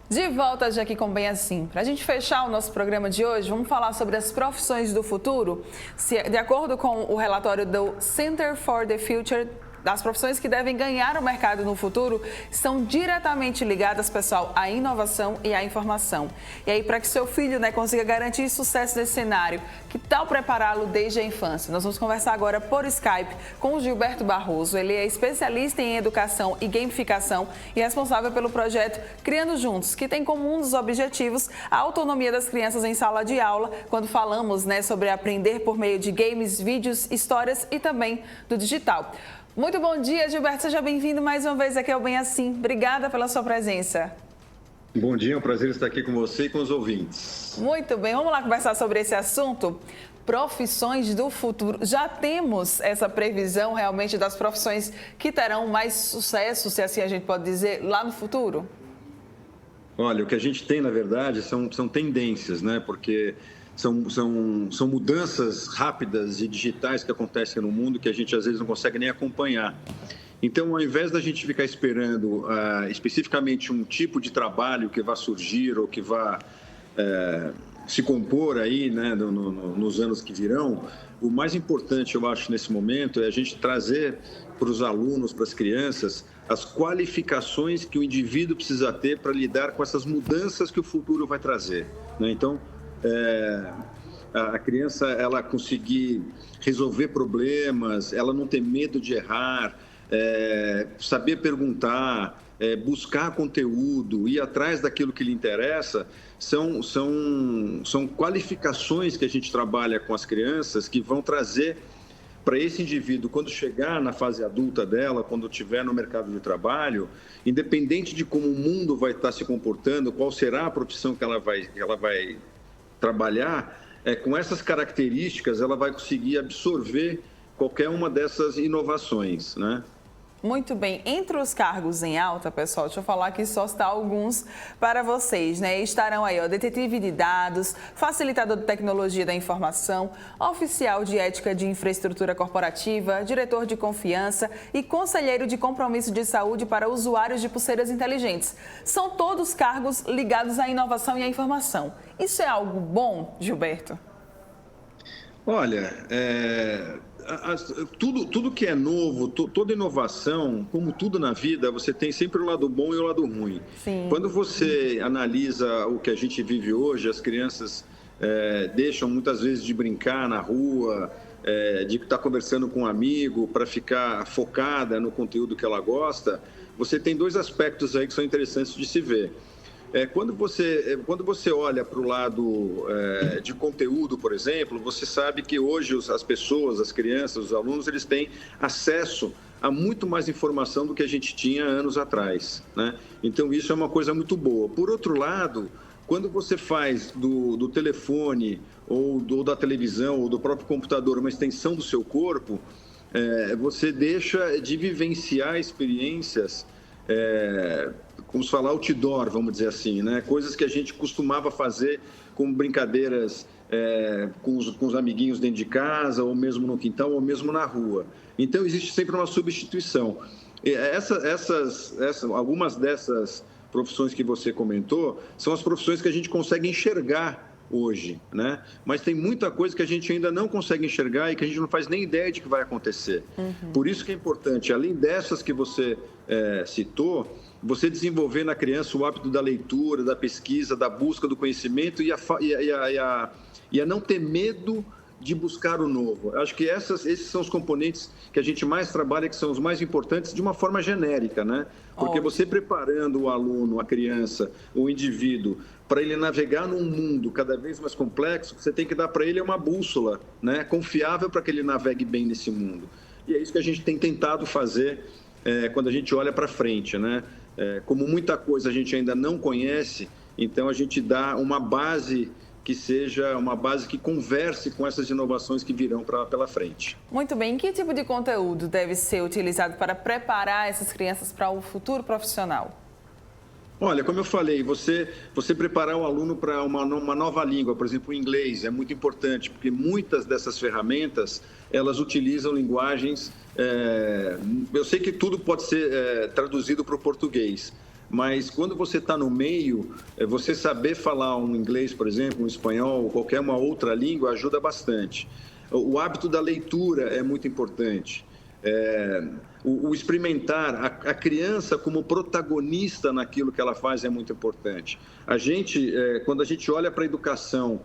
De volta já aqui com Bem Assim. Para a gente fechar o nosso programa de hoje, vamos falar sobre as profissões do futuro. De acordo com o relatório do Center for the Future, as profissões que devem ganhar o mercado no futuro estão diretamente ligadas, pessoal, à inovação e à informação. E aí, para que seu filho consiga garantir sucesso nesse cenário, que tal prepará-lo desde a infância? Nós vamos conversar agora por Skype com o Gilberto Barroso. Ele é especialista em educação e gamificação e responsável pelo projeto Criando Juntos, que tem como um dos objetivos a autonomia das crianças em sala de aula, quando falamos sobre aprender por meio de games, vídeos, histórias e também do digital. Muito bom dia, Gilberto. Seja bem-vindo mais uma vez aqui ao Bem Assim. Obrigada pela sua presença. Bom dia, é um prazer estar aqui com você e com os ouvintes. Muito bem, vamos lá conversar sobre esse assunto. Profissões do futuro. Já temos essa previsão realmente das profissões que terão mais sucesso, se assim a gente pode dizer, lá no futuro? Olha, o que a gente tem, na verdade, são tendências, né? Porque são mudanças rápidas e digitais que acontecem no mundo que a gente às vezes não consegue nem acompanhar. Então, ao invés da gente ficar esperando especificamente um tipo de trabalho que vai surgir ou que vai se compor aí, né, nos anos que virão, o mais importante, eu acho, nesse momento é a gente trazer para os alunos, para as crianças, as qualificações que o indivíduo precisa ter para lidar com essas mudanças que o futuro vai trazer, né? Então, a criança, ela conseguir resolver problemas, ela não ter medo de errar, saber perguntar, buscar conteúdo, ir atrás daquilo que lhe interessa, são qualificações que a gente trabalha com as crianças que vão trazer para esse indivíduo, quando chegar na fase adulta dela, quando estiver no mercado de trabalho, independente de como o mundo vai estar se comportando, qual será a profissão que ela vai trabalhar, com essas características, ela vai conseguir absorver qualquer uma dessas inovações, né? Muito bem. Entre os cargos em alta, pessoal, deixa eu falar aqui só citar alguns para vocês, né? Estarão aí, detetive de dados, facilitador de tecnologia da informação, oficial de ética de infraestrutura corporativa, diretor de confiança e conselheiro de compromisso de saúde para usuários de pulseiras inteligentes. São todos cargos ligados à inovação e à informação. Isso é algo bom, Gilberto? Olha, tudo que é novo, toda inovação, como tudo na vida, você tem sempre o lado bom e o lado ruim. Sim. Quando você analisa o que a gente vive hoje, as crianças deixam muitas vezes de brincar na rua, de estar conversando com um amigo para ficar focada no conteúdo que ela gosta, você tem dois aspectos aí que são interessantes de se ver. Quando você olha para o lado de conteúdo, por exemplo, você sabe que hoje as pessoas, as crianças, os alunos, eles têm acesso a muito mais informação do que a gente tinha anos atrás, né? Então, isso é uma coisa muito boa. Por outro lado, quando você faz do telefone ou da televisão ou do próprio computador uma extensão do seu corpo, você deixa de vivenciar experiências como se fala, outdoor, vamos dizer assim, né? Coisas que a gente costumava fazer como brincadeiras com os amiguinhos dentro de casa, ou mesmo no quintal, ou mesmo na rua. Então, existe sempre uma substituição. Algumas dessas profissões que você comentou são as profissões que a gente consegue enxergar hoje, né? Mas tem muita coisa que a gente ainda não consegue enxergar e que a gente não faz nem ideia de que vai acontecer. Uhum. Por isso que é importante, além dessas que você citou, você desenvolver na criança o hábito da leitura, da pesquisa, da busca do conhecimento e a não ter medo de buscar o novo. Eu acho que esses são os componentes que a gente mais trabalha, que são os mais importantes de uma forma genérica, né? Porque você preparando o aluno, a criança, o indivíduo, para ele navegar num mundo cada vez mais complexo, você tem que dar para ele uma bússola, né, confiável para que ele navegue bem nesse mundo. E é isso que a gente tem tentado fazer quando a gente olha para frente, né? Como muita coisa a gente ainda não conhece, então a gente dá uma base que seja uma base que converse com essas inovações que virão pela frente. Muito bem. Que tipo de conteúdo deve ser utilizado para preparar essas crianças para o futuro profissional? Olha, como eu falei, você preparar o aluno para uma nova língua, por exemplo, o inglês, é muito importante, porque muitas dessas ferramentas, elas utilizam linguagens... eu sei que tudo pode ser traduzido para o português, mas quando você está no meio, você saber falar um inglês, por exemplo, um espanhol, ou qualquer uma outra língua ajuda bastante. O hábito da leitura é muito importante. O experimentar, a criança como protagonista naquilo que ela faz é muito importante. Quando a gente olha para a educação,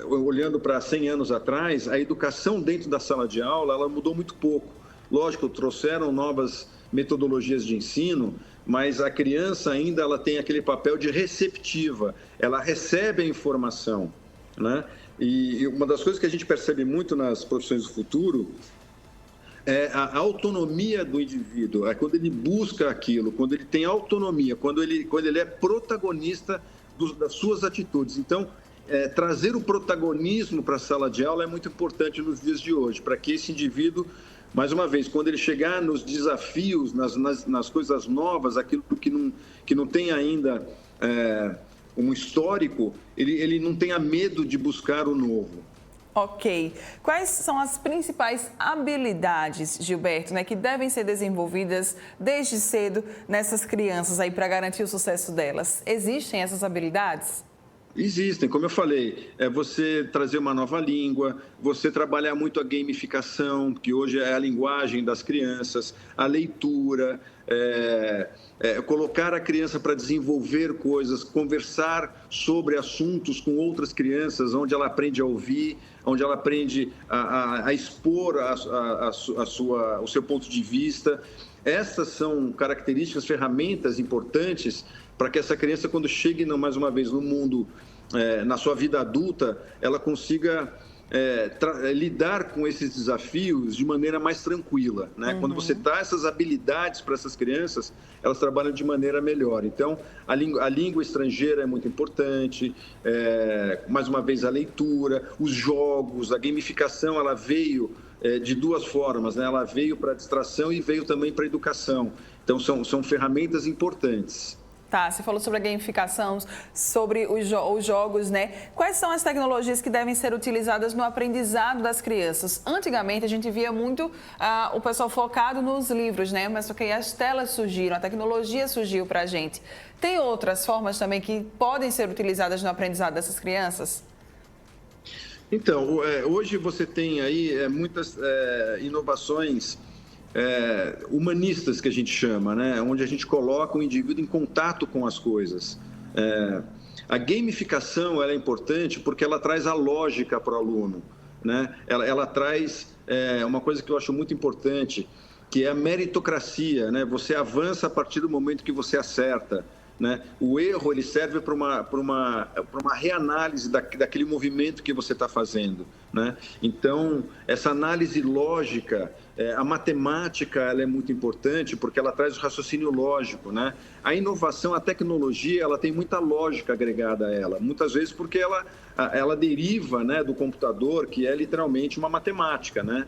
olhando para 100 anos atrás, a educação dentro da sala de aula, ela mudou muito pouco. Lógico, trouxeram novas metodologias de ensino, mas a criança ainda ela tem aquele papel de receptiva, ela recebe a informação, né? E uma das coisas que a gente percebe muito nas profissões do futuro é a autonomia do indivíduo, é quando ele busca aquilo, quando ele tem autonomia, quando ele é protagonista das suas atitudes. Então, trazer o protagonismo para a sala de aula é muito importante nos dias de hoje, para que esse indivíduo, mais uma vez, quando ele chegar nos desafios, nas coisas novas, aquilo que não tem ainda um histórico, ele não tenha medo de buscar o novo. Ok. Quais são as principais habilidades, Gilberto, que devem ser desenvolvidas desde cedo nessas crianças aí para garantir o sucesso delas? Existem essas habilidades? Existem, como eu falei, você trazer uma nova língua, você trabalhar muito a gamificação, que hoje é a linguagem das crianças, a leitura, colocar a criança para desenvolver coisas, conversar sobre assuntos com outras crianças, onde ela aprende a ouvir, onde ela aprende a expor o seu ponto de vista. Essas são características, ferramentas importantes para que essa criança, quando chegue, mais uma vez, no mundo, na sua vida adulta, ela consiga lidar com esses desafios de maneira mais tranquila, né? Quando você dá essas habilidades para essas crianças, elas trabalham de maneira melhor. Então, a língua estrangeira é muito importante, mais uma vez, a leitura, os jogos, a gamificação, ela veio de duas formas, né? Ela veio para a distração e veio também para a educação. Então, são ferramentas importantes. Tá, você falou sobre a gamificação, sobre os jogos, né? Quais são as tecnologias que devem ser utilizadas no aprendizado das crianças? Antigamente, a gente via muito o pessoal focado nos livros, né? Mas só que aí as telas surgiram, a tecnologia surgiu para a gente. Tem outras formas também que podem ser utilizadas no aprendizado dessas crianças? Então, hoje você tem aí muitas inovações humanistas, que a gente chama, né? Onde a gente coloca o indivíduo em contato com as coisas. A gamificação ela é importante porque ela traz a lógica para o aluno, né? Ela traz uma coisa que eu acho muito importante, que é a meritocracia, né? Você avança a partir do momento que você acerta, né? O erro ele serve para uma reanálise daquele movimento que você está fazendo, né? Então, essa análise lógica, a matemática ela é muito importante porque ela traz o raciocínio lógico, né? A inovação, a tecnologia, ela tem muita lógica agregada a ela, muitas vezes porque ela deriva, né, do computador, que é literalmente uma matemática, né?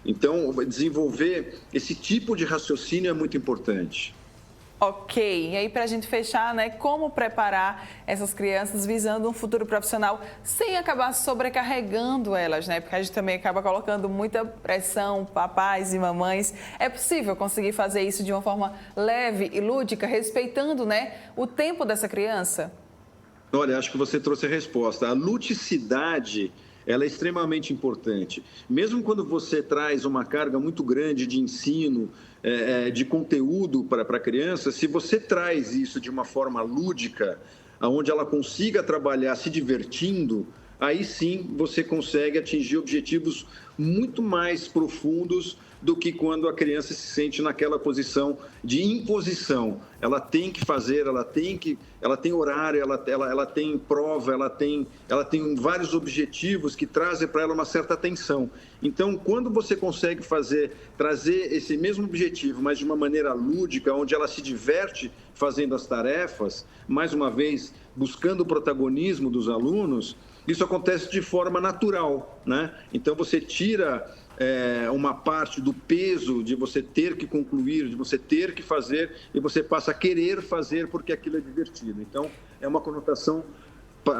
Então, desenvolver esse tipo de raciocínio é muito importante. Ok, e aí para a gente fechar, né, como preparar essas crianças visando um futuro profissional sem acabar sobrecarregando elas, né? Porque a gente também acaba colocando muita pressão, papais e mamães. É possível conseguir fazer isso de uma forma leve e lúdica, respeitando, né, o tempo dessa criança? Olha, acho que você trouxe a resposta. A ludicidade, ela é extremamente importante. Mesmo quando você traz uma carga muito grande de ensino, de conteúdo para a criança, se você traz isso de uma forma lúdica, onde ela consiga trabalhar se divertindo, aí sim você consegue atingir objetivos muito mais profundos do que quando a criança se sente naquela posição de imposição. Ela tem que fazer, ela tem horário, ela tem prova, ela tem vários objetivos que trazem para ela uma certa tensão. Então, quando você consegue trazer esse mesmo objetivo, mas de uma maneira lúdica, onde ela se diverte fazendo as tarefas, mais uma vez, buscando o protagonismo dos alunos, isso acontece de forma natural, né? Então, você tira uma parte do peso de você ter que concluir, de você ter que fazer, e você passa a querer fazer porque aquilo é divertido. Então, é uma conotação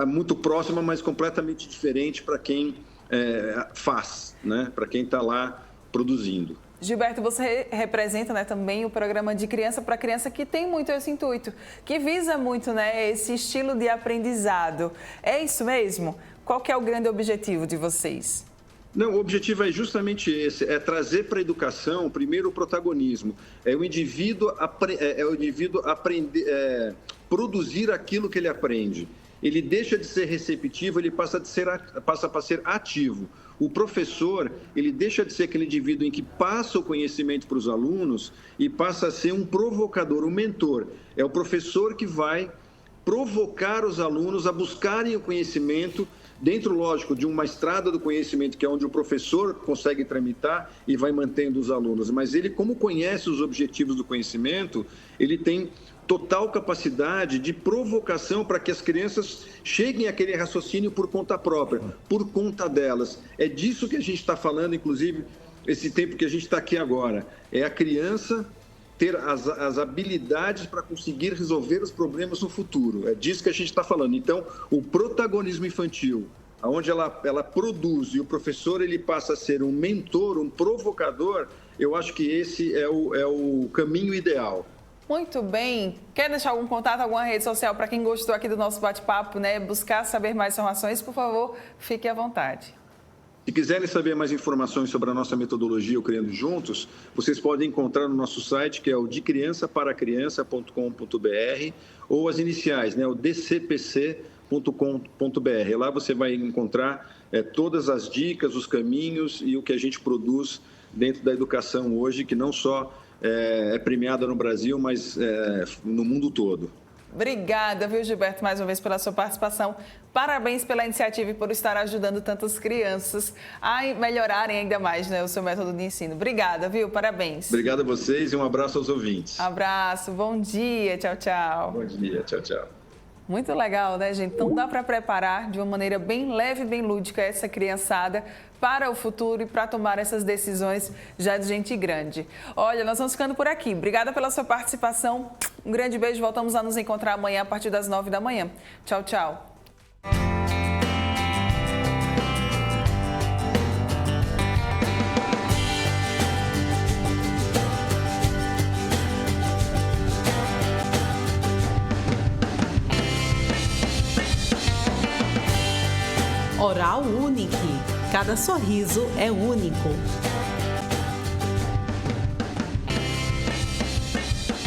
muito próxima, mas completamente diferente para quem faz, né? Para quem está lá produzindo. Gilberto, você representa, né, também o programa de criança para criança, que tem muito esse intuito, que visa muito, né, esse estilo de aprendizado. É isso mesmo? Qual que é o grande objetivo de vocês? Não, o objetivo é justamente esse, é trazer para a educação, primeiro, o protagonismo. É o indivíduo aprender, produzir aquilo que ele aprende. Ele deixa de ser receptivo, ele passa para ser ativo. O professor, ele deixa de ser aquele indivíduo em que passa o conhecimento para os alunos e passa a ser um provocador, um mentor. É o professor que vai provocar os alunos a buscarem o conhecimento dentro, lógico, de uma estrada do conhecimento, que é onde o professor consegue tramitar e vai mantendo os alunos. Mas ele, como conhece os objetivos do conhecimento, ele tem total capacidade de provocação para que as crianças cheguem àquele raciocínio por conta própria, por conta delas. É disso que a gente está falando, inclusive, esse tempo que a gente está aqui agora. É a criança ter as habilidades para conseguir resolver os problemas no futuro. É disso que a gente está falando. Então, o protagonismo infantil, onde ela produz e o professor ele passa a ser um mentor, um provocador, eu acho que esse é o caminho ideal. Muito bem. Quer deixar algum contato, alguma rede social para quem gostou aqui do nosso bate-papo, né? Buscar saber mais informações, por favor, fique à vontade. Se quiserem saber mais informações sobre a nossa metodologia, o Criando Juntos, vocês podem encontrar no nosso site, que é o decriançaparacriança.com.br, ou as iniciais, né? O dcpc.com.br. Lá você vai encontrar todas as dicas, os caminhos e o que a gente produz dentro da educação hoje, que não só é premiada no Brasil, mas no mundo todo. Obrigada, viu, Gilberto, mais uma vez pela sua participação. Parabéns pela iniciativa e por estar ajudando tantas crianças a melhorarem ainda mais, né, o seu método de ensino. Obrigada, viu? Parabéns. Obrigado a vocês e um abraço aos ouvintes. Abraço, bom dia, tchau, tchau. Bom dia, tchau, tchau. Muito legal, né, gente? Então dá para preparar de uma maneira bem leve, bem lúdica essa criançada para o futuro e para tomar essas decisões já de gente grande. Olha, nós vamos ficando por aqui. Obrigada pela sua participação. Um grande beijo. Voltamos a nos encontrar amanhã a partir das 9 da manhã. Tchau, tchau. Oral Unique. Cada sorriso é único.